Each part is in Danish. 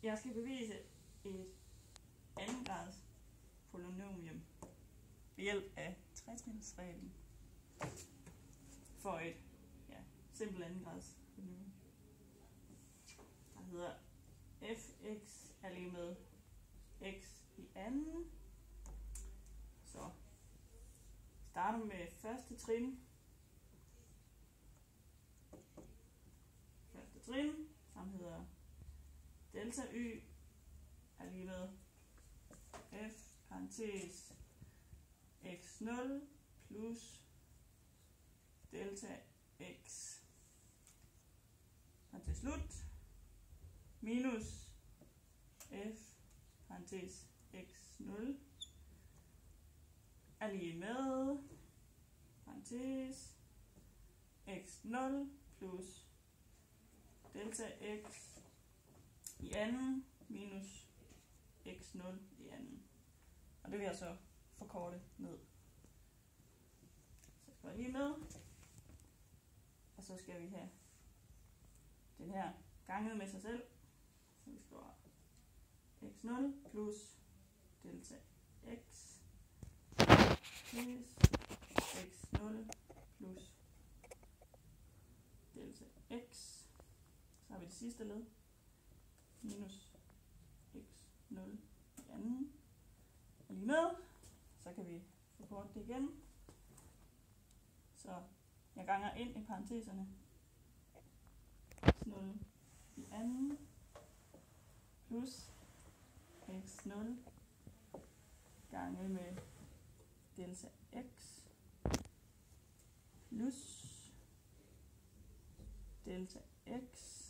Jeg skal bevise et andengrads polynomium ved hjælp af tretrinsreglen for et simpelt andengrads polynomium, der hedder fx er lige med x i anden. Så starter med første trin. Som hedder delta y er lige med f parentes x0 plus delta x. Og til slut minus f parentes x0 er lige med parentes x0 plus delta x i anden minus x0 i anden. Og det vil jeg så forkorte ned. Så skal jeg lige med. Og så skal vi have den her ganget med sig selv. Så vi skriver x0 plus delta x plus x0 plus delta x. Så har vi det sidste led. Minus x0 i anden. Og lige med. Så kan vi forkorte det igen. Så jeg ganger ind i parenteserne. x0 i anden. Plus x0 ganget med delta x. Plus delta x.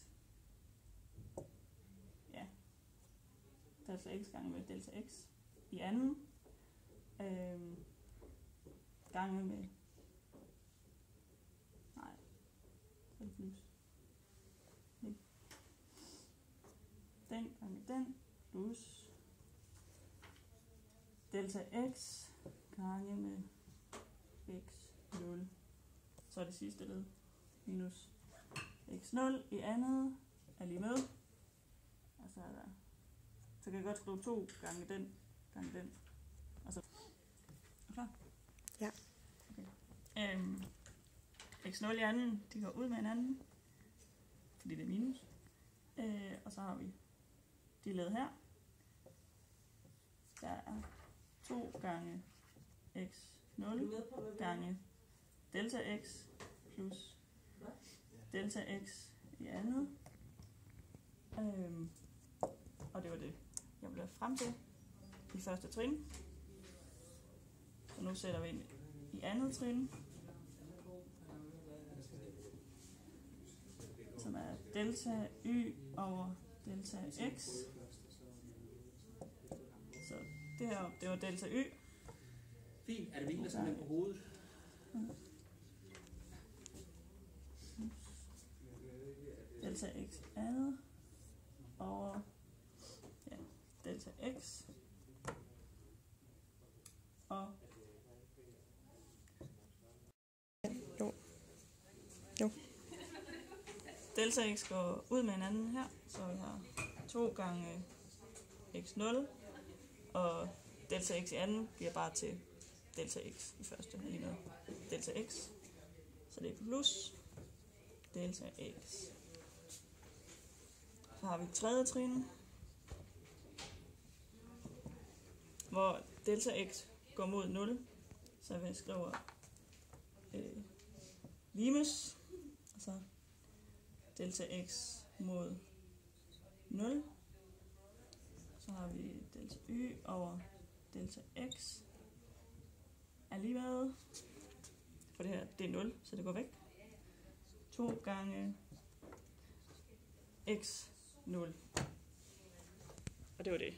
Delta x gange med delta x i anden, gange med, så er det plus, den gange den, plus delta x gange med x0, så er det sidste led, minus x0 i andet, er lige med, og så er der. Så kan jeg godt skrive 2 gange den, og så. Er klar? Ja. Okay. X0 i anden, de går ud med hinanden, fordi det er minus. Og så har vi de led her. Der er 2 gange x0 gange delta x plus delta x i andet. Og det var det, jeg blev frem til i første trin. Så nu sætter vi ind i andet trin, som er delta y over delta x. Så det her, det var delta y. Fint. Er det hviler sådan på hovedet? Delta x andet over delta x og Jo. Delta x går ud med hinanden her, så vi har 2 gange x0, og delta x i anden bliver bare til delta x i første, lige med delta x. Så det er plus delta x. Så har vi tredje trin, hvor delta x går mod 0, så vi skriver limes, og så delta x mod 0. Så har vi delta y over delta x er lige med, for det her det er 0, så det går væk. 2 gange x 0. Og det var det.